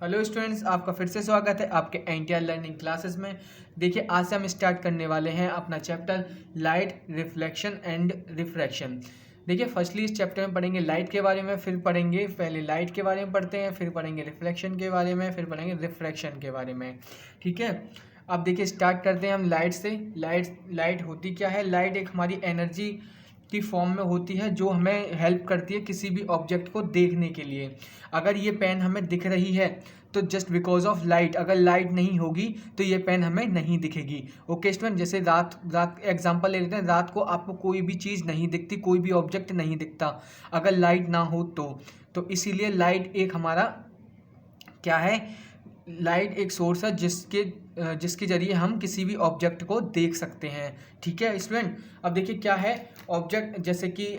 Hello students, आपका फिर से स्वागत है आपके एनटीआर लर्निंग क्लासेस में। देखिए, आज से हम स्टार्ट करने वाले हैं अपना chapter light, reflection and refraction. देखिए, फर्स्टली इस चैप्टर में पढ़ेंगे लाइट के बारे में, फिर पढ़ेंगे पहले लाइट के बारे में पढ़ते हैं, फिर पढ़ेंगे रिफ्लेक्शन के बारे में, फिर पढ़ेंगे रिफ्रैक्शन के बारे में। ठीक है, अब देखिए स्टार्ट करते हैं हम लाइट से। लाइट होती क्या है? लाइट एक हमारी एनर्जी की फॉर्म में होती है जो हमें हेल्प करती है किसी भी ऑब्जेक्ट को देखने के लिए। अगर ये पेन हमें दिख रही है तो जस्ट बिकॉज ऑफ लाइट, अगर लाइट नहीं होगी तो ये पेन हमें नहीं दिखेगी। ओके स्टूडेंट, जैसे रात एग्जांपल ले लेते हैं। रात को आपको कोई भी चीज़ नहीं दिखती, कोई भी ऑब्जेक्ट नहीं दिखता अगर लाइट ना हो तो इसीलिए लाइट एक हमारा क्या है? लाइट एक सोर्स है जिसके जरिए हम किसी भी ऑब्जेक्ट को देख सकते हैं। ठीक है स्टूडेंट, अब देखिए क्या है ऑब्जेक्ट, जैसे कि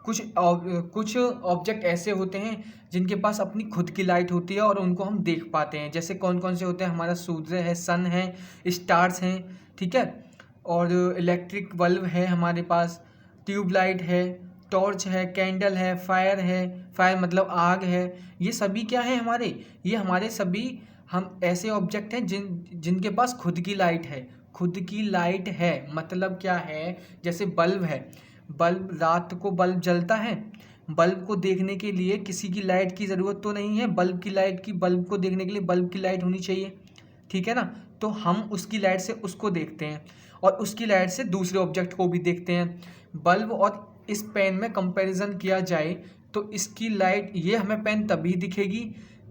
कुछ ऑब्जेक्ट ऐसे होते हैं जिनके पास अपनी खुद की लाइट होती है और उनको हम देख पाते हैं। जैसे कौन कौन से होते हैं? हमारा सूर्य है, सन है, स्टार्स हैं, ठीक है, और इलेक्ट्रिक बल्ब है हमारे पास, ट्यूबलाइट है, टॉर्च है, कैंडल है, फायर मतलब आग है। ये सभी क्या है हमारे? ये हमारे सभी हम ऐसे ऑब्जेक्ट हैं जिनके पास खुद की लाइट है। खुद की लाइट है मतलब क्या है? जैसे बल्ब है, बल्ब रात को बल्ब जलता है। बल्ब को देखने के लिए किसी की लाइट की ज़रूरत तो नहीं है। बल्ब को देखने के लिए बल्ब की लाइट होनी चाहिए, ठीक है ना? तो हम उसकी लाइट से उसको देखते हैं और उसकी लाइट से दूसरे ऑब्जेक्ट को भी देखते हैं। बल्ब और इस पेन में कंपैरिजन किया जाए तो इसकी लाइट, ये हमें पेन तभी दिखेगी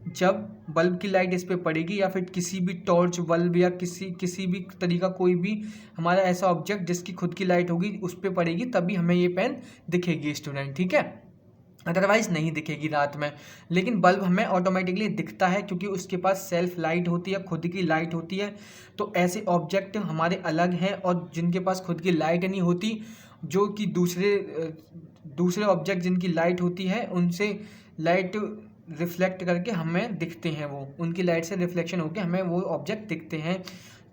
जब बल्ब की लाइट इस पे पड़ेगी, या फिर किसी भी टॉर्च बल्ब या किसी भी तरीका कोई भी हमारा ऐसा ऑब्जेक्ट जिसकी खुद की लाइट होगी उस पे पड़ेगी, तभी हमें ये पेन दिखेगी स्टूडेंट। ठीक है, अदरवाइज नहीं दिखेगी रात में। लेकिन बल्ब हमें ऑटोमेटिकली दिखता है क्योंकि उसके पास सेल्फ लाइट होती है, खुद की लाइट होती है। तो ऐसे ऑब्जेक्ट हमारे अलग हैं और जिनके पास खुद की लाइट नहीं होती, जो कि दूसरे ऑब्जेक्ट जिनकी लाइट होती है उनसे लाइट रिफ्लेक्ट करके हमें दिखते हैं, वो उनकी लाइट से रिफ्लेक्शन होकर हमें वो ऑब्जेक्ट दिखते हैं।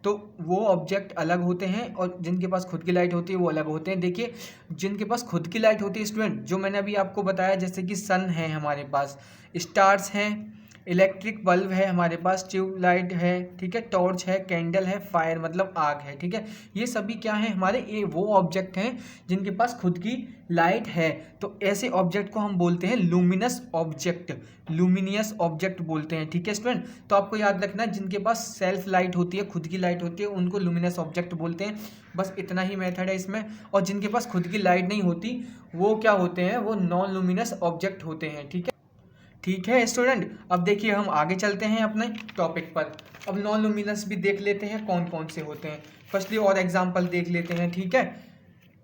तो वो ऑब्जेक्ट अलग होते हैं और जिनके पास खुद की लाइट होती है वो अलग होते हैं। देखिए, जिनके पास खुद की लाइट होती है स्टूडेंट, जो मैंने अभी आपको बताया, जैसे कि सन है हमारे पास, स्टार्स हैं, इलेक्ट्रिक बल्ब है हमारे पास, ट्यूब लाइट है, ठीक है, टॉर्च है, कैंडल है, फायर मतलब आग है। ठीक है, ये सभी क्या है हमारे? ये वो ऑब्जेक्ट हैं जिनके पास खुद की लाइट है। तो ऐसे ऑब्जेक्ट को हम बोलते हैं लूमिनस ऑब्जेक्ट बोलते हैं। ठीक है स्टूडेंट, तो आपको याद रखना, जिनके पास सेल्फ लाइट होती है, खुद की लाइट होती है, उनको लूमिनस ऑब्जेक्ट बोलते हैं। बस इतना ही मेथड है इसमें। और जिनके पास खुद की लाइट नहीं होती वो क्या होते हैं? वो नॉन लूमिनस ऑब्जेक्ट होते हैं। ठीक है स्टूडेंट, अब देखिए हम आगे चलते हैं अपने टॉपिक पर। अब नॉन लूमिनस भी देख लेते हैं कौन कौन से होते हैं। फर्स्टली और एग्जांपल देख लेते हैं। ठीक है,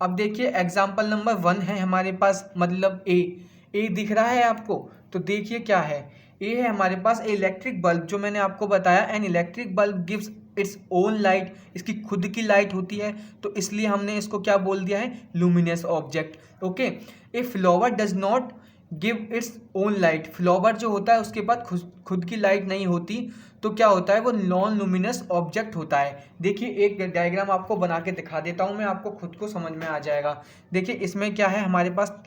अब देखिए एग्जांपल नंबर 1 है हमारे पास, मतलब ए दिख रहा है आपको? तो देखिए क्या है, ए है हमारे पास इलेक्ट्रिक बल्ब, जो मैंने आपको बताया an electric bulb gives its own light, इसकी खुद की लाइट होती है, तो इसलिए हमने इसको क्या बोल दिया है? Luminous object. Okay, a flower does not give its own light, flower जो होता है उसके पास खुद की लाइट नहीं होती, तो क्या होता है? वो नॉन लूमिनस ऑब्जेक्ट होता है। देखिए एक डायग्राम आपको बना के दिखा देता हूँ मैं, आपको खुद को समझ में आ जाएगा। देखिए इसमें क्या है, हमारे पास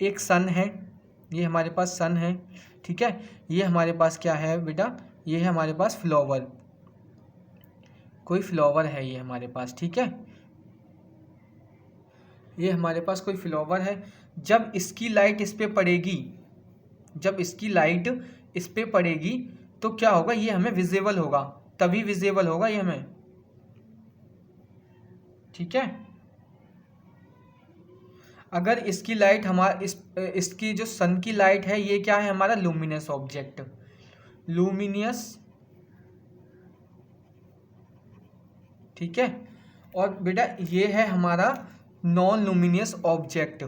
एक सन है, ये हमारे पास सन है, ठीक है। ये हमारे पास क्या है बेटा? ये है हमारे पास फ्लावर, कोई फ्लावर है ये हमारे पास, ठीक है। ये हमारे पास कोई फ्लावर है। जब इसकी लाइट इस पे पड़ेगी, तो क्या होगा? ये हमें विजिबल होगा, तभी विजिबल होगा ये हमें, ठीक है। अगर इसकी लाइट इसकी जो सन की लाइट है, ये क्या है हमारा? लूमिनस ऑब्जेक्ट, ठीक है। और बेटा ये है हमारा नॉन लूमिनियस ऑब्जेक्ट,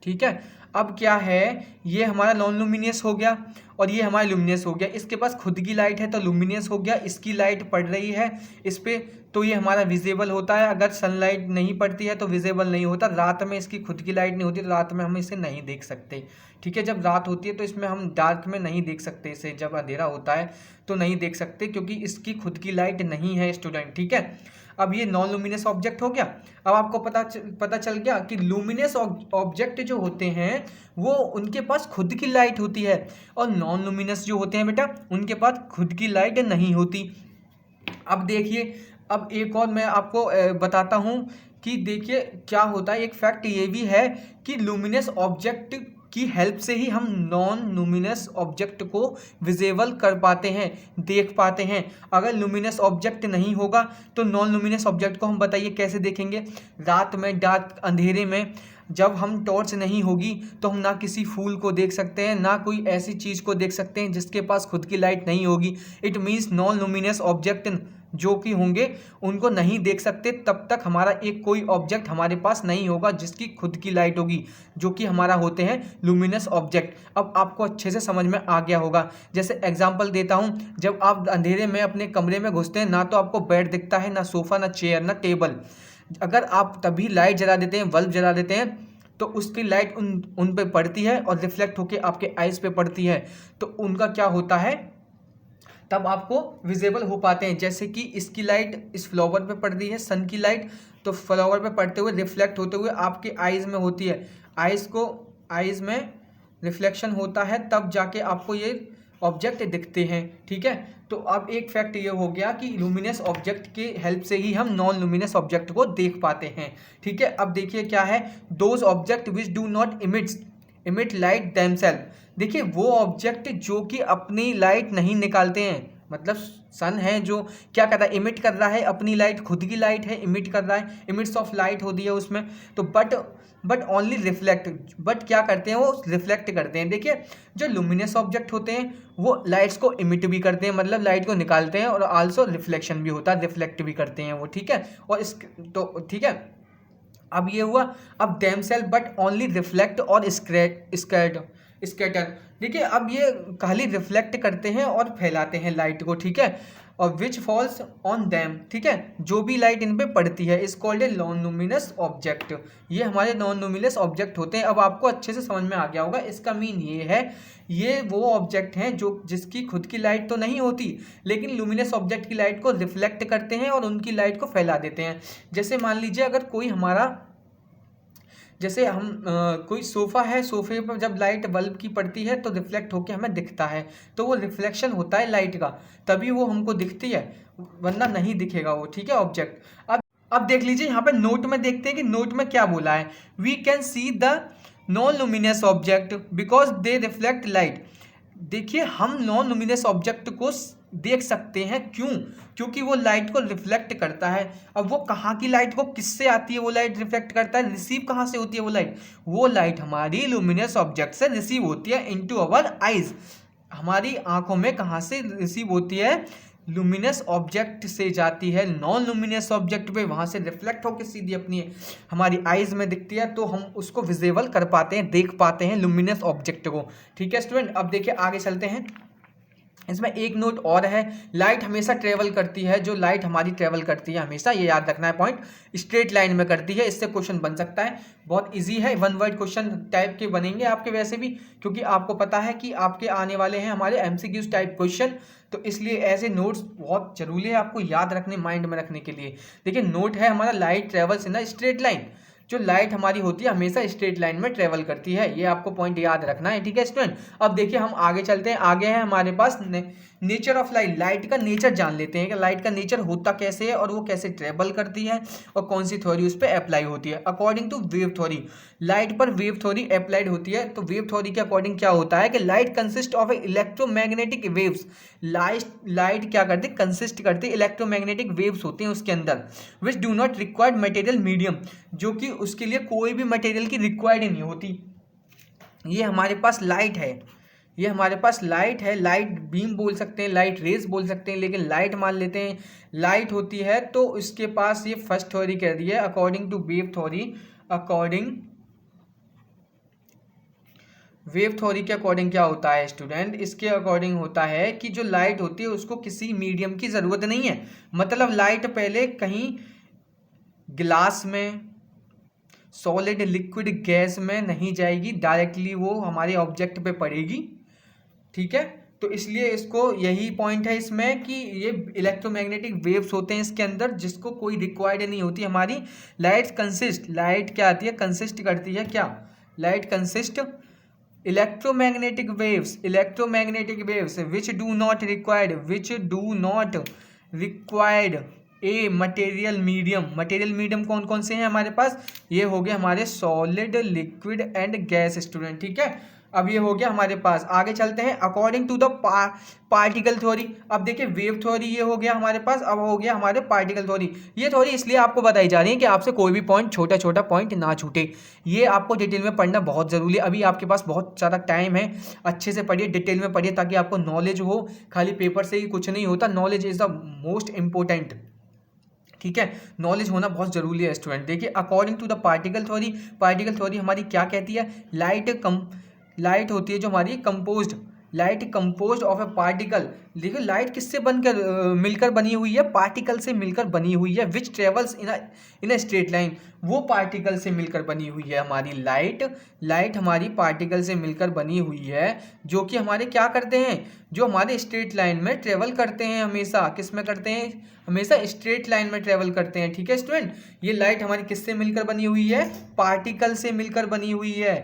ठीक है। अब क्या है, ये हमारा नॉन लूमिनियस हो गया और ये हमारा लूमिनियस हो गया। इसके पास खुद की लाइट है तो लूमिनियस हो गया, इसकी लाइट पड़ रही है इस पे तो ये हमारा विजिबल होता है। अगर सनलाइट नहीं पड़ती है तो विजिबल नहीं होता। रात में इसकी खुद की लाइट नहीं होती तो रात में हम इसे नहीं देख सकते, ठीक है। जब रात होती है तो इसमें हम डार्क में नहीं देख सकते इसे, जब अंधेरा होता है तो नहीं देख सकते क्योंकि इसकी खुद की लाइट नहीं है स्टूडेंट, ठीक है। अब ये नॉन लुमिनस ऑब्जेक्ट हो गया। अब आपको पता चल गया कि लुमिनस ऑब्जेक्ट जो होते हैं वो उनके पास खुद की लाइट होती है और नॉन लुमिनस जो होते हैं बेटा उनके पास खुद की लाइट नहीं होती। अब देखिए, अब एक और मैं आपको बताता हूँ कि देखिए क्या होता है। एक फैक्ट ये भी है कि लुमिनस ऑब्जेक्ट की हेल्प से ही हम नॉन लुमिनस ऑब्जेक्ट को विजिबल कर पाते हैं, देख पाते हैं। अगर लुमिनस ऑब्जेक्ट नहीं होगा तो नॉन लुमिनस ऑब्जेक्ट को हम बताइए कैसे देखेंगे। रात में डार्क अंधेरे में जब हम टॉर्च नहीं होगी तो हम ना किसी फूल को देख सकते हैं, ना कोई ऐसी चीज़ को देख सकते हैं जिसके पास खुद की लाइट नहीं होगी। It means non luminous object जो कि होंगे उनको नहीं देख सकते तब तक हमारा एक कोई ऑब्जेक्ट हमारे पास नहीं होगा जिसकी खुद की लाइट होगी, जो कि हमारा होते हैं लुमिनस ऑब्जेक्ट। अब आपको अच्छे से समझ में आ गया होगा। जैसे एग्जांपल देता हूं, जब आप अंधेरे में अपने कमरे में घुसते हैं ना तो आपको बेड दिखता है, ना सोफा, ना चेयर, ना टेबल। अगर आप तभी लाइट जला देते हैं, बल्ब जला देते हैं, तो उसकी लाइट उन पे पड़ती है और रिफ्लेक्ट होकर आपके आइज़ पे पड़ती है, तो उनका क्या होता है, तब आपको विजिबल हो पाते हैं। जैसे कि इसकी लाइट इस फ्लावर पे पड़ रही है, सन की लाइट, तो फ्लावर पे पड़ते हुए रिफ्लेक्ट होते हुए आपके आइज़ में होती है, आइज़ में रिफ्लेक्शन होता है, तब जाके आपको ये ऑब्जेक्ट दिखते हैं। ठीक है, तो अब एक फैक्ट ये हो गया कि लुमिनस ऑब्जेक्ट के हेल्प से ही हम नॉन लुमिनस ऑब्जेक्ट को देख पाते हैं। ठीक है, अब देखिए क्या है, those object which do not emit light themself. देखिए वो ऑब्जेक्ट जो कि अपनी लाइट नहीं निकालते हैं, मतलब सन है जो क्या कर रहा है, इमिट कर रहा है अपनी लाइट, खुद की लाइट है, इमिट कर रहा है, इमिट्स ऑफ लाइट होती है उसमें, तो बट ओनली रिफ्लेक्ट, बट क्या करते हैं वो रिफ्लेक्ट करते हैं। देखिए जो लुमिनस ऑब्जेक्ट होते हैं वो लाइट्स को इमिट भी करते हैं, मतलब लाइट को निकालते हैं, और आल्सो रिफ्लेक्शन भी होता है, रिफ्लेक्ट भी करते हैं वो। ठीक है, और इस तो ठीक है, अब ये हुआ। अब देमसेल्फ बट ओनली रिफ्लेक्ट और स्कैटर। देखिए अब ये खाली रिफ्लेक्ट करते हैं और फैलाते हैं लाइट को। ठीक है, और विच फॉल्स ऑन देम, ठीक है, जो भी लाइट इन पे पड़ती है is called a non luminous object. ये हमारे नॉन लुमिनस ऑब्जेक्ट होते हैं। अब आपको अच्छे से समझ में आ गया होगा, इसका मीन ये है, ये वो ऑब्जेक्ट हैं जो जिसकी खुद की लाइट तो नहीं होती लेकिन लुमिनस ऑब्जेक्ट की लाइट को रिफ्लेक्ट करते हैं और उनकी लाइट को फैला देते हैं। जैसे मान लीजिए अगर कोई हमारा, जैसे हम कोई सोफ़ा है, सोफे पर जब लाइट बल्ब की पड़ती है तो रिफ्लेक्ट होकर हमें दिखता है, तो वो रिफ्लेक्शन होता है लाइट का, तभी वो हमको दिखती है, वरना नहीं दिखेगा वो। ठीक है, ऑब्जेक्ट। अब देख लीजिए यहाँ पे नोट में देखते हैं कि नोट में क्या बोला है। We can see the non luminous object because they reflect light. देखिए हम नॉन लुमिनस ऑब्जेक्ट को देख सकते हैं, क्यों? क्योंकि वो लाइट को रिफ्लेक्ट करता है। अब वो कहाँ की लाइट को किससे आती है, वो लाइट रिफ्लेक्ट करता है, रिसीव कहाँ से होती है वो लाइट हमारी लुमिनस ऑब्जेक्ट से रिसीव होती है इनटू आवर आइज। हमारी आंखों में कहाँ से रिसीव होती है, लुमिनस ऑब्जेक्ट से जाती है नॉन लुमिनस ऑब्जेक्ट पे, वहाँ से रिफ्लेक्ट होकर सीधी अपनी हमारी आइज में दिखती है, तो हम उसको विजिबल कर पाते हैं, देख पाते हैं लुमिनस ऑब्जेक्ट को। ठीक है स्टूडेंट, अब देखिए आगे चलते हैं। इसमें एक नोट और है, लाइट हमेशा ट्रेवल करती है, जो लाइट हमारी ट्रेवल करती है हमेशा, ये याद रखना है पॉइंट, स्ट्रेट लाइन में करती है। इससे क्वेश्चन बन सकता है, बहुत इजी है, वन वर्ड क्वेश्चन टाइप के बनेंगे आपके वैसे भी, क्योंकि आपको पता है कि आपके आने वाले हैं हमारे एमसीक्यूज टाइप क्वेश्चन, तो इसलिए ऐसे नोट्स बहुत जरूरी है आपको याद रखने, माइंड में रखने के लिए। देखिए नोट है हमारा, light travels in a straight line, जो लाइट हमारी होती है हमेशा स्ट्रेट लाइन में ट्रेवल करती है, ये आपको पॉइंट याद रखना है। ठीक है स्टूडेंट, अब देखिए हम आगे चलते हैं। आगे है हमारे पास नेचर ऑफ लाइट, लाइट का नेचर जान लेते हैं कि लाइट का नेचर होता कैसे है और वो कैसे ट्रेवल करती है और कौन सी थ्योरी उस पर अप्लाई होती है। According to wave theory, light पर वेव थ्योरी अप्लाइड होती है। तो वेव थ्योरी के अकॉर्डिंग क्या होता है कि light consist of electromagnetic waves, light क्या करती है, कंसिस्ट करती है इलेक्ट्रोमैग्नेटिक वेव्स होते हैं उसके अंदर, विच do not required material medium, जो कि उसके लिए कोई भी मटेरियल की रिक्वायर्ड नहीं होती। ये हमारे पास लाइट है, ये हमारे पास लाइट है, लाइट बीम बोल सकते हैं, लाइट रेज बोल सकते हैं, लेकिन लाइट मान लेते हैं लाइट होती है। तो इसके पास ये फर्स्ट थ्योरी कह रही है according to wave theory, wave theory के अकॉर्डिंग क्या होता है स्टूडेंट, इसके अकॉर्डिंग होता है कि जो लाइट होती है उसको किसी मीडियम की ज़रूरत नहीं है। मतलब लाइट पहले कहीं गिलास में, सॉलिड, लिक्विड, गैस में नहीं जाएगी, डायरेक्टली वो हमारे ऑब्जेक्ट पे पड़ेगी। ठीक है, तो तो इसलिए इसको यही पॉइंट है इसमें कि ये इलेक्ट्रोमैग्नेटिक वेव्स होते हैं इसके अंदर, जिसको कोई रिक्वायर्ड नहीं होती हमारी। लाइट क्या आती है, कंसिस्ट करती है क्या, light consist electromagnetic waves which do not required a material medium कौन कौन से हैं हमारे पास, ये हो गए हमारे solid, liquid and gas student. ठीक है, अब ये हो गया हमारे पास। आगे चलते हैं according to the particle theory. अब देखिए वेव थ्योरी ये हो गया हमारे पास, अब हो गया हमारे पार्टिकल थ्योरी। ये थ्योरी इसलिए आपको बताई जा रही है कि आपसे कोई भी पॉइंट, छोटा पॉइंट ना छूटे। ये आपको डिटेल में पढ़ना बहुत ज़रूरी है। अभी आपके पास बहुत सारा टाइम है, अच्छे से पढ़िए, डिटेल में पढ़िए, ताकि आपको नॉलेज हो। खाली पेपर से ही कुछ नहीं होता, knowledge is the most important. ठीक है, नॉलेज होना बहुत जरूरी है स्टूडेंट। देखिए according to the particle theory हमारी क्या कहती है, लाइट होती है जो हमारी कंपोज्ड ऑफ ए पार्टिकल। देखिए लाइट किससे मिलकर बनी हुई है, पार्टिकल से मिलकर बनी हुई है, which travels in a straight line. वो पार्टिकल से मिलकर बनी हुई है हमारी लाइट हमारी पार्टिकल से मिलकर बनी हुई है, जो कि हमारे क्या करते हैं, जो हमारे स्ट्रेट लाइन में ट्रेवल करते हैं। हमेशा किस में करते हैं, हमेशा स्ट्रेट लाइन में ट्रेवल करते हैं। ठीक है स्टूडेंट, ये लाइट हमारी किससे मिलकर बनी हुई है, पार्टिकल से मिलकर बनी हुई है।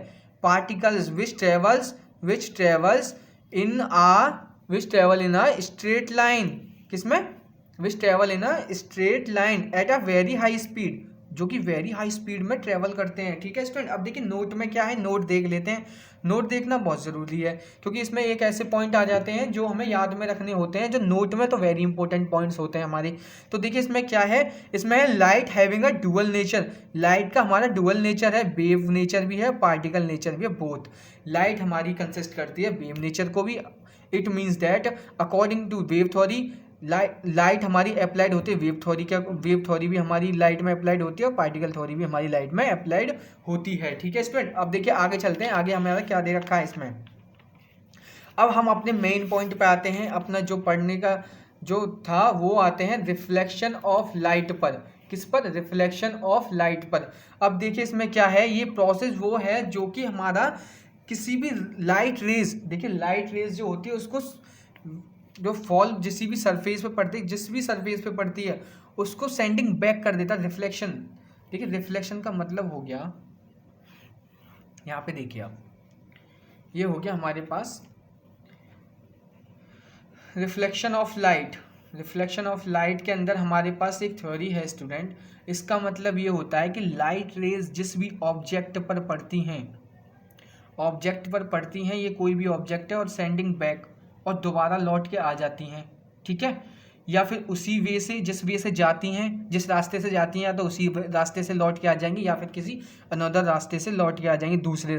Particles which travels in a straight line, किसमें, which travel in a straight line at a very high speed, जो कि वेरी हाई स्पीड में ट्रेवल करते हैं। ठीक है स्टूडेंट, अब देखिए नोट में क्या है, नोट देख लेते हैं। नोट देखना बहुत ज़रूरी है, क्योंकि इसमें एक ऐसे पॉइंट आ जाते हैं जो हमें याद में रखने होते हैं, जो नोट में तो वेरी इंपॉर्टेंट पॉइंट्स होते हैं हमारे। तो देखिए इसमें क्या है, इसमें है light having a dual nature. Light का हमारा डुअल नेचर है, वेव नेचर भी है, पार्टिकल नेचर भी है, बोथ। लाइट हमारी कंसिस्ट करती है वेव नेचर को भी। It means that according to wave theory light हमारी अप्लाइड होती है वेव थ्योरी भी हमारी लाइट में अप्लाइड होती है, और पार्टिकल थ्योरी भी हमारी लाइट में अप्लाइड होती है। ठीक है स्टूडेंट, अब देखिए आगे चलते हैं, आगे हमारा क्या दे रखा है इसमें। अब हम अपने मेन पॉइंट पे आते हैं, अपना जो पढ़ने का जो था वो आते हैं रिफ्लेक्शन ऑफ लाइट पर। किस पर, रिफ्लेक्शन ऑफ लाइट पर। अब देखिए इसमें क्या है, ये प्रोसेस वो है जो कि हमारा किसी भी लाइट रेज, देखिए लाइट रेज जो होती है उसको जो फॉल जिस भी सरफेस पे पड़ती है उसको सेंडिंग बैक कर देता है, रिफ्लेक्शन। देखिए रिफ्लेक्शन का मतलब हो गया, यहाँ पे देखिए आप, ये हो गया हमारे पास रिफ्लेक्शन ऑफ लाइट के अंदर हमारे पास एक थ्योरी है स्टूडेंट। इसका मतलब ये होता है कि लाइट रेज जिस भी ऑब्जेक्ट पर पड़ती हैं, ये कोई भी ऑब्जेक्ट है, और सेंडिंग बैक, और दोबारा लौट के आ जाती हैं। ठीक है, या फिर उसी वे से, जिस वे से जाती हैं, जिस रास्ते से जाती हैं, या तो उसी रास्ते से लौट के आ जाएंगी, या फिर किसी अनदर रास्ते से लौट के आ जाएंगी, दूसरे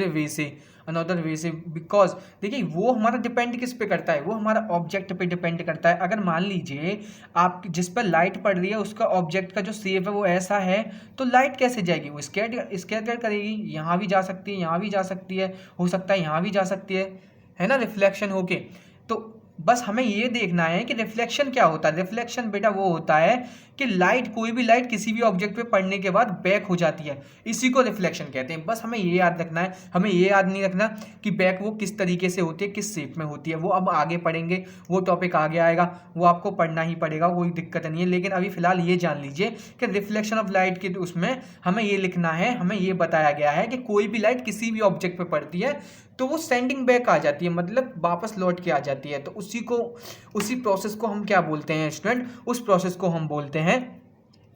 वे से अनदर वे से। बिकॉज देखिए वो हमारा डिपेंड किस पे करता है, वो हमारा ऑब्जेक्ट पे डिपेंड करता है। अगर मान लीजिए आप जिस पर लाइट पड़ रही है उसका ऑब्जेक्ट का जो शेप है वो ऐसा है, तो लाइट कैसे जाएगी, वो स्कैटर करेगी, यहाँ भी जा सकती है, यहाँ भी जा सकती है, हो सकता है यहाँ भी जा सकती है ना, रिफ्लेक्शन होके। तो बस हमें ये देखना है कि रिफ्लेक्शन क्या होता है। रिफ्लेक्शन बेटा वो होता है कि कोई भी लाइट किसी भी ऑब्जेक्ट पे पड़ने के बाद बैक हो जाती है, इसी को रिफ्लेक्शन कहते हैं। बस हमें ये याद रखना है, हमें ये याद नहीं रखना कि बैक वो किस तरीके से होती है, किस शेप में होती है। वो अब आगे पढ़ेंगे, वो टॉपिक आगे आएगा, वो आपको पढ़ना ही पड़ेगा, कोई दिक्कत नहीं है। लेकिन अभी फिलहाल ये जान लीजिए कि रिफ्लेक्शन ऑफ लाइट के उसमें हमें ये लिखना है, हमें ये बताया गया है कि कोई भी लाइट किसी भी ऑब्जेक्ट पे पड़ती है तो वो सेंडिंग बैक आ जाती है, मतलब वापस लौट के आ जाती है। तो उसी प्रोसेस को हम क्या बोलते हैं स्टूडेंट, उस प्रोसेस को हम बोलते हैं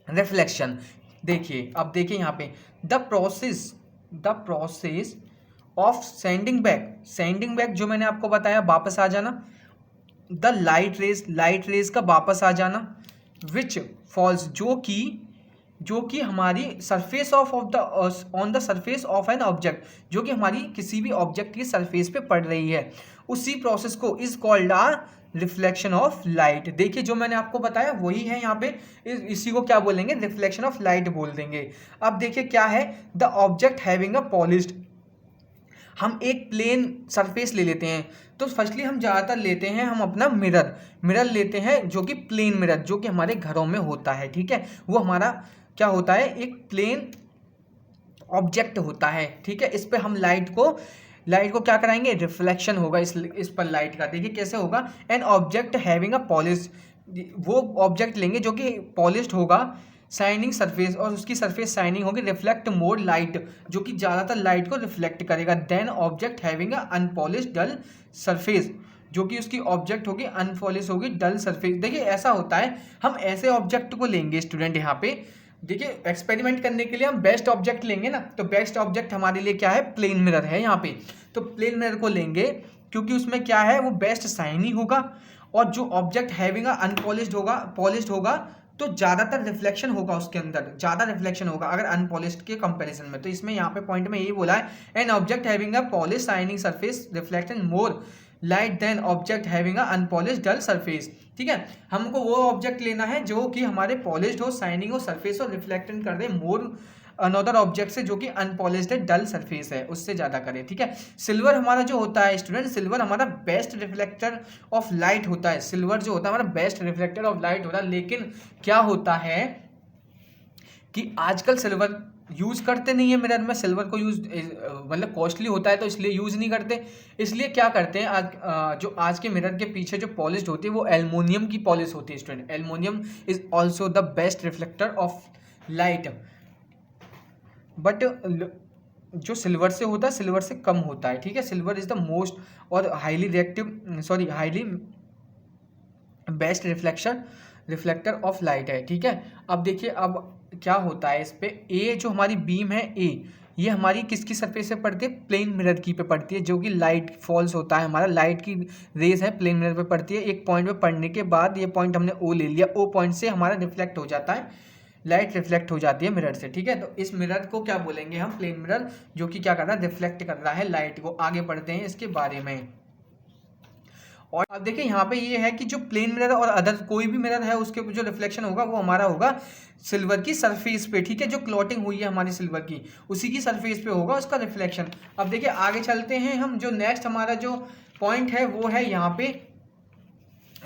रिफ्लेक्शन। देखिए अब देखिए यहाँ पे the process of sending back जो मैंने आपको बताया, वापस आ जाना, द लाइट रेज का वापस आ जाना, विच फॉल्स जो कि हमारी on the surface of an object, जो कि हमारी किसी भी ऑब्जेक्ट की सरफेस पे पड़ रही है, उसी प्रोसेस को is called a reflection of light. देखिए जो मैंने आपको बताया वही है यहाँ पे, इसी को क्या बोलेंगे, रिफ्लेक्शन ऑफ लाइट बोल देंगे। अब देखिए क्या है, the object having a polished, हम एक प्लेन सरफेस ले लेते हैं। तो फर्स्टली हम ज़्यादातर लेते हैं हम अपना मिरर लेते हैं, जो कि प्लेन मिरर जो कि हमारे घरों में होता है। ठीक है, वो हमारा क्या होता है, एक प्लेन ऑब्जेक्ट होता है। ठीक है, इस पे हम लाइट को लाइट को क्या कराएंगे, रिफ्लेक्शन होगा इस पर लाइट का। देखिए कैसे होगा, an object having a polish, वो ऑब्जेक्ट लेंगे जो कि पॉलिश्ड होगा, शाइनिंग सरफेस, और उसकी सरफेस शाइनिंग होगी, रिफ्लेक्ट मोर लाइट, जो कि ज़्यादातर लाइट को रिफ्लेक्ट करेगा, then object having a unpolished dull surface, जो कि उसकी ऑब्जेक्ट होगी अनपॉलिश होगी, डल सरफेस। देखिए ऐसा होता है, हम ऐसे ऑब्जेक्ट को लेंगे स्टूडेंट यहाँ पे, देखिए एक्सपेरिमेंट करने के लिए हम बेस्ट ऑब्जेक्ट लेंगे ना, तो बेस्ट ऑब्जेक्ट हमारे लिए क्या है, प्लेन मिरर है यहाँ पे। तो प्लेन मिरर को लेंगे क्योंकि उसमें क्या है, वो बेस्ट शाइनी होगा, और जो ऑब्जेक्ट हैविंग अनपॉलिश्ड होगा, पॉलिश्ड होगा, तो ज़्यादातर रिफ्लेक्शन होगा उसके अंदर, ज़्यादा रिफ्लेक्शन होगा अगर अनपॉलिश्ड के कंपैरिजन में। तो इसमें यहाँ पे पॉइंट में यही बोला है, an object having a polish shining surface reflected more light then object having a unpolished dull surface. ठीक है, हमको वो ऑब्जेक्ट लेना है जो कि हमारे पॉलिश्ड हो, शाइनिंग हो, सरफेस हो, रिफ्लेक्टेड कर दे मोर अनदर ऑब्जेक्ट से जो कि अनपॉलिश्ड है, डल सरफेस है, उससे ज़्यादा करे। ठीक है, सिल्वर हमारा जो होता है स्टूडेंट, सिल्वर हमारा बेस्ट रिफ्लेक्टर ऑफ लाइट होता है, सिल्वर जो होता है हमारा बेस्ट रिफ्लेक्टर ऑफ लाइट होता है। लेकिन क्या होता है कि आजकल सिल्वर यूज़ करते नहीं है मिरर में, सिल्वर को यूज़ मतलब कॉस्टली होता है तो इसलिए यूज़ नहीं करते। इसलिए क्या करते हैं, जो आज के मिरर के पीछे जो पॉलिश होती है वो एल्युमिनियम की पॉलिश होती है student. Aluminium is also the best reflector of light, but जो सिल्वर से होता है सिल्वर से कम होता है। ठीक है, सिल्वर इज द मोस्ट और highly reactive highly best reflector of light है। ठीक है, अब देखिए अब क्या होता है इस पे, ए जो हमारी बीम है ए, ये हमारी किसकी सरफेस पे पड़ती है, प्लेन मिरर की पे पड़ती है, जो कि लाइट फॉल्स होता है हमारा, लाइट की रेज है प्लेन मिरर पे पड़ती है। एक पॉइंट पे पड़ने के बाद ये पॉइंट हमने ओ ले लिया, ओ पॉइंट से हमारा रिफ्लेक्ट हो जाता है, लाइट रिफ्लेक्ट हो जाती है मिरर से। ठीक है, तो इस मिरर को क्या बोलेंगे हम, प्लेन मिरर, जो कि क्या कर रहा है, रिफ्लेक्ट कर रहा है लाइट को। आगे बढ़ते हैं इसके बारे में। और अब देखिए यहाँ पे ये है कि जो प्लेन मिरर और अदर कोई भी मिरर है उसके जो रिफ्लेक्शन होगा वो हमारा होगा सिल्वर की सरफेस पे। ठीक है, जो क्लॉटिंग हुई है हमारी सिल्वर की, उसी की सरफेस पे होगा उसका रिफ्लेक्शन। अब देखिए आगे चलते हैं हम, जो नेक्स्ट हमारा जो पॉइंट है वो है यहाँ पे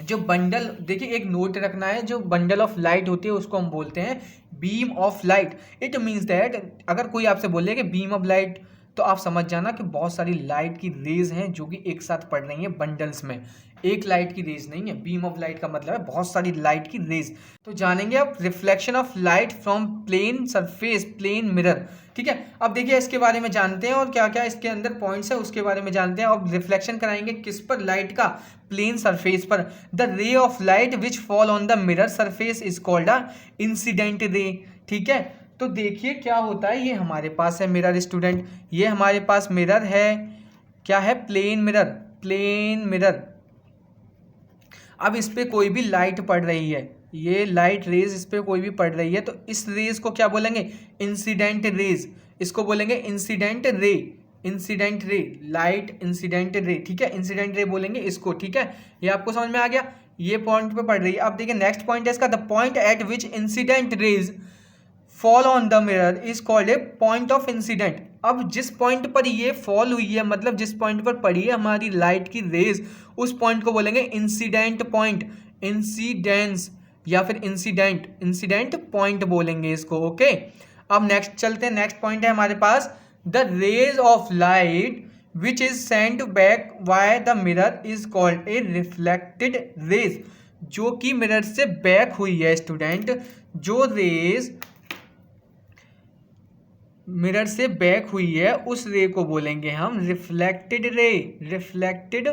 जो बंडल। देखिए एक नोट रखना है, जो बंडल ऑफ लाइट होती है उसको हम बोलते हैं beam of light. It means that अगर कोई आपसे बोले कि बीम ऑफ लाइट, तो आप समझ जाना कि बहुत सारी लाइट की रेज हैं जो कि एक साथ पड़ रही हैं बंडल्स में, एक लाइट की रेज नहीं है। बीम ऑफ लाइट का मतलब है बहुत सारी लाइट की रेज। तो जानेंगे आप reflection of light from plane surface, plane mirror. ठीक है, अब देखिए इसके बारे में जानते हैं और क्या क्या इसके अंदर पॉइंट्स है उसके बारे में जानते हैं। और रिफ्लेक्शन कराएंगे किस पर, लाइट का प्लेन सरफेस पर। The ray of light which fall on the mirror surface is called a incident ray. ठीक है, तो देखिए क्या होता है, ये हमारे पास है मिरर स्टूडेंट, ये हमारे पास मिरर है, क्या है, प्लेन मिरर, प्लेन मिरर। अब इस पे कोई भी लाइट पड़ रही है, ये लाइट रेज इस पे कोई भी पड़ रही है, तो इस रेज को क्या बोलेंगे, इंसिडेंट रेज, इसको बोलेंगे इंसिडेंट रे, इंसिडेंट रे, लाइट इंसिडेंट रे। ठीक है, इंसिडेंट रे बोलेंगे इसको। ठीक है, ये आपको समझ में आ गया, ये पॉइंट पे पड़ रही है। अब देखिए नेक्स्ट पॉइंट है इसका, the point eight which incident raise fall on the mirror is called A point of incident. अब जिस पॉइंट पर ये फॉल हुई है, मतलब जिस पॉइंट पर पड़ी है हमारी लाइट की रेज, उस पॉइंट को बोलेंगे इंसिडेंट पॉइंट, इंसिडेंस या फिर इंसिडेंट, इंसिडेंट पॉइंट बोलेंगे इसको। ओके, अब नेक्स्ट चलते हैं, नेक्स्ट पॉइंट है हमारे पास, the rays of light which is sent back by the mirror is called a reflected rays. जो कि मिरर से बैक हुई है स्टूडेंट, जो रेज मिरर से बैक हुई है उस रे को बोलेंगे हम रिफ्लेक्टेड रे, रिफ्लेक्टेड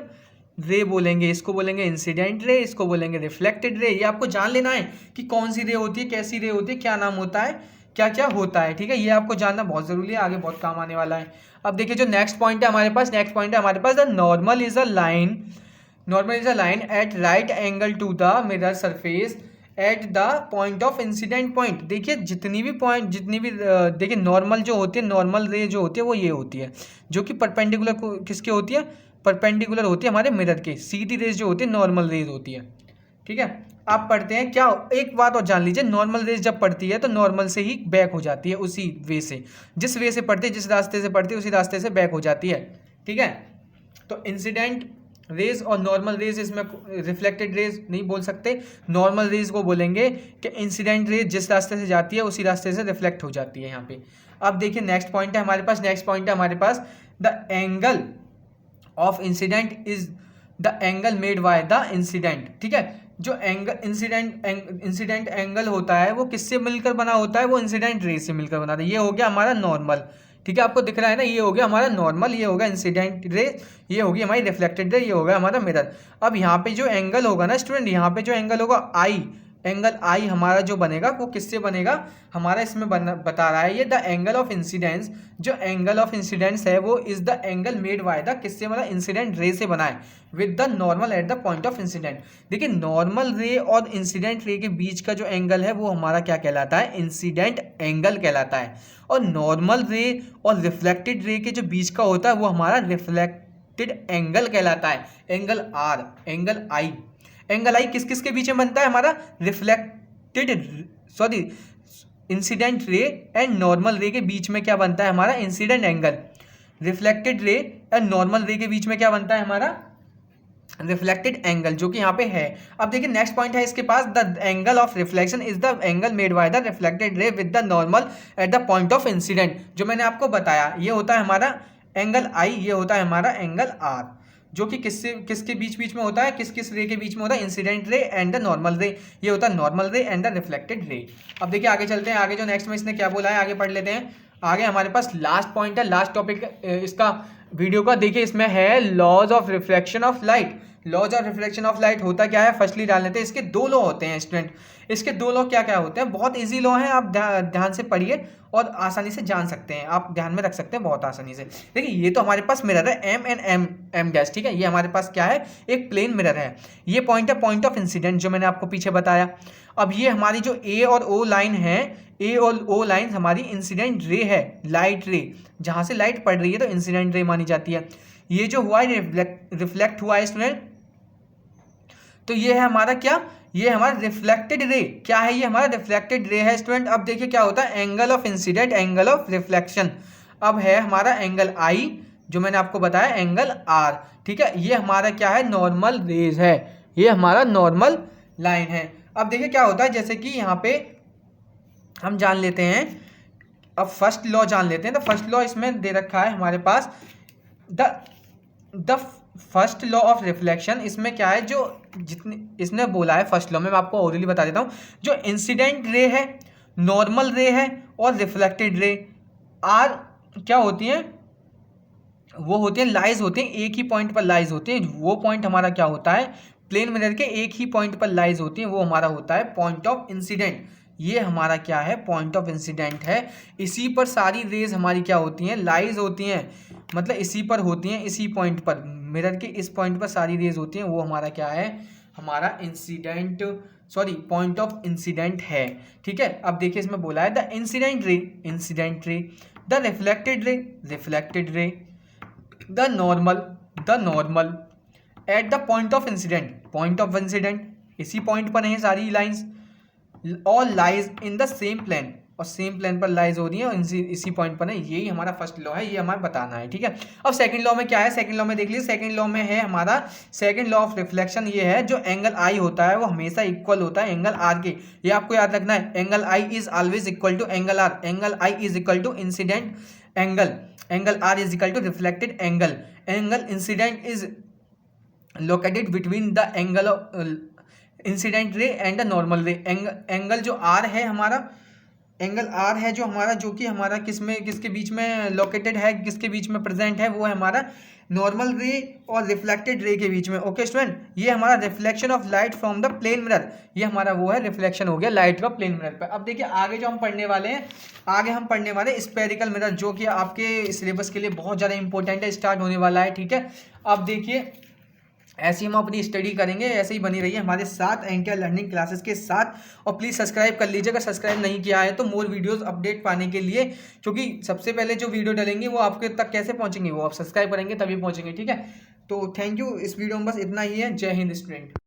रे बोलेंगे, इसको बोलेंगे इंसिडेंट रे, इसको बोलेंगे रिफ्लेक्टेड रे। ये आपको जान लेना है कि कौन सी रे होती है, कैसी रे होती है, क्या नाम होता है, क्या क्या होता है। ठीक है, ये आपको जानना बहुत जरूरी है, आगे बहुत काम आने वाला है। अब देखिए जो नेक्स्ट पॉइंट है हमारे पास, नेक्स्ट पॉइंट है हमारे पास, the normal is a line, normal is a line at right angle to the mirror surface at the point of incident point. देखिए जितनी भी पॉइंट, जितनी भी देखिए नॉर्मल जो होती है, नॉर्मल रे जो होती है वो ये होती है, जो कि परपेंडिकुलर किसके होती है, परपेंडिकुलर होती है हमारे मिरर के। सीधी रेज जो होती है नॉर्मल रेज होती है। ठीक है, आप पढ़ते हैं क्या, एक बात और जान लीजिए, नॉर्मल रेज जब पड़ती है तो नॉर्मल से ही बैक हो जाती है, उसी वे से, जिस वे से पड़ती है, जिस रास्ते से पड़ती है उसी रास्ते से बैक हो जाती है। ठीक है, तो इंसिडेंट रेज और नॉर्मल रेज, इसमें रिफ्लेक्टेड रेज नहीं बोल सकते, नॉर्मल रेज को बोलेंगे कि इंसिडेंट रेज जिस रास्ते से जाती है उसी रास्ते से रिफ्लेक्ट हो जाती है यहाँ पे। अब देखिए नेक्स्ट पॉइंट है हमारे पास, नेक्स्ट पॉइंट है हमारे पास, the angle of incident is the angle made by the incident. ठीक है, जो एंगल इंसिडेंट एंगल होता है वो किससे मिलकर बना होता है, वो इंसिडेंट रे से मिलकर बना होता है। ये हो गया हमारा नॉर्मल। ठीक है, आपको दिख रहा है ना, ये हो गया हमारा नॉर्मल, ये होगा इंसिडेंट रे, ये होगी हमारी रिफ्लेक्टेड रे, ये होगा हमारा मिरर। अब यहाँ पे जो एंगल होगा ना स्टूडेंट, यहाँ पे जो एंगल होगा आई, एंगल आई हमारा जो बनेगा वो किससे बनेगा, हमारा इसमें बता रहा है ये द एंगल ऑफ इंसिडेंस। जो एंगल ऑफ इंसिडेंस है वो is the angle made by the, किससे बना, इंसिडेंट रे से बना है, with the normal at the point of incident. देखिए नॉर्मल रे और इंसिडेंट रे के बीच का जो एंगल है वो हमारा क्या कहलाता है, इंसिडेंट एंगल कहलाता है। और नॉर्मल रे और रिफ्लेक्टेड रे के जो बीच का होता है वो हमारा रिफ्लेक्टेड एंगल कहलाता है। Angle R, angle I, angle I किस किस के बीच में बनता है, हमारा इंसिडेंट रे एंड नॉर्मल रे के बीच में क्या बनता है, हमारा incident angle. Reflected ray and normal रे के बीच में क्या बनता है, हमारा रिफ्लेक्टेड एंगल, जो कि यहाँ पे है। अब देखिए नेक्स्ट पॉइंट है इसके पास, the angle of reflection is the angle made by the reflected ray with the normal at the point of incident. जो मैंने आपको बताया ये होता है हमारा एंगल आई, ये होता है हमारा एंगल आर, जो कि किसके बीच में होता है, किस रे के बीच में होता है, incident ray and the normal रे। ये होता है नॉर्मल रे एंड द रिफ्लेक्टेड रे। अब देखिए आगे चलते हैं, आगे जो नेक्स्ट में इसने क्या बोला है आगे पढ़ लेते हैं। आगे हमारे पास लास्ट पॉइंट है, लास्ट टॉपिक इसका वीडियो का। देखिए इसमें है laws of reflection of light. Laws of reflection of light होता क्या है, फर्स्टली डाल लेते हैं। इसके दो लॉ होते हैं स्टूडेंट, इसके दो लॉ क्या क्या होते हैं, बहुत इजी लॉ है, आप ध्यान से पढ़िए और आसानी से जान सकते हैं, आप ध्यान में रख सकते हैं बहुत आसानी से। देखिए ये तो हमारे पास मिरर है एम एंड एम डैश। ठीक है, ये हमारे पास क्या है, एक प्लेन मिरर है। ये पॉइंट है पॉइंट ऑफ इंसिडेंट, जो मैंने आपको पीछे बताया। अब ये हमारी जो ए और ओ लाइन है, ए और ओ लाइन हमारी इंसिडेंट रे है, लाइट रे, जहाँ से लाइट पड़ रही है तो इंसिडेंट रे मानी जाती है। ये जो हुआ है रिफ्लेक्ट हुआ है स्टूडेंट, तो ये है हमारा क्या, ये हमारा रिफ्लेक्टेड रे। क्या है, ये हमारा रिफ्लेक्टेड रे है स्टूडेंट। अब देखिए क्या होता है, angle of incident, angle of reflection. अब है हमारा एंगल आई, जो मैंने आपको बताया एंगल आर। ठीक है, ये हमारा क्या है, नॉर्मल रेज है, ये हमारा नॉर्मल लाइन है। अब देखिए क्या होता है, जैसे कि यहाँ पे हम जान लेते हैं, अब फर्स्ट लॉ जान लेते हैं। तो फर्स्ट लॉ इसमें दे रखा है हमारे पास, the first law of reflection. इसमें क्या है, जो जितने इसने बोला है फर्स्ट लॉ में, मैं आपको ओरली बता देता हूँ। जो इंसिडेंट रे है, नॉर्मल रे है और रिफ्लेक्टेड रे, आर क्या होती हैं, वो होती हैं लाइज होते हैं, एक ही पॉइंट पर लाइज होते हैं। वो पॉइंट हमारा क्या होता है, प्लेन मिरर के एक ही पॉइंट पर लाइज होती हैं, वो हमारा होता है पॉइंट ऑफ इंसिडेंट। ये हमारा क्या है, पॉइंट ऑफ इंसिडेंट है। इसी पर सारी रेज हमारी क्या होती हैं, लाइज होती हैं, मतलब इसी पर होती हैं, इसी पॉइंट पर, मिरर के इस पॉइंट पर सारी रेज होती हैं। वो हमारा क्या है, हमारा इंसिडेंट, पॉइंट ऑफ इंसिडेंट है। ठीक है, अब देखिए इसमें बोला है the incident ray, incident ray, the reflected ray, reflected ray, the normal at the point of incident, point of incident इसी पॉइंट पर है सारी lines, all lies in the same plane, और सेम प्लेन पर लाइज हो रही है और इसी पॉइंट पर है। यही हमारा फर्स्ट लॉ है, ये हमारा बताना है। ठीक है, अब सेकंड लॉ में क्या है, सेकंड लॉ में देख लीजिए। सेकंड लॉ में है हमारा, सेकंड लॉ ऑफ रिफ्लेक्शन ये है, जो एंगल आई होता है वो हमेशा इक्वल होता है एंगल आर के। ये आपको याद रखना है, angle I is always equal to angle R, angle I is equal to incident angle, angle R is equal to reflected angle. Angle incident is located between the angle of incident ray and the normal ray. Angle जो R है हमारा, angle are है जो हमारा, जो कि हमारा किसके बीच में लोकेटेड है, किसके बीच में प्रेजेंट है, वो है हमारा नॉर्मल रे और रिफ्लेक्टेड रे के बीच में। ओके स्टूडेंट, ये हमारा reflection of light from the plane mirror, ये हमारा वो है, रिफ्लेक्शन हो गया लाइट का प्लेन मिरर पे। अब देखिए आगे जो हम पढ़ने वाले हैं, आगे हम पढ़ने वाले स्फेरिकल मिरर, जो कि आपके सिलेबस के लिए बहुत ज़्यादा इंपॉर्टेंट है, स्टार्ट होने वाला है। ठीक है, अब देखिए ऐसे ही हम अपनी स्टडी करेंगे, ऐसे ही बनी रहिए हमारे साथ एनटीआर लर्निंग क्लासेस के साथ। और प्लीज़ सब्सक्राइब कर लीजिए अगर सब्सक्राइब नहीं किया है तो, मोर वीडियोस अपडेट पाने के लिए, क्योंकि सबसे पहले जो वीडियो डलेंगे वो आपके तक कैसे पहुंचेंगे, वो आप सब्सक्राइब करेंगे तभी पहुंचेंगे। ठीक है, तो थैंक यू, इस वीडियो में बस इतना ही है। जय हिंद स्टूडेंट।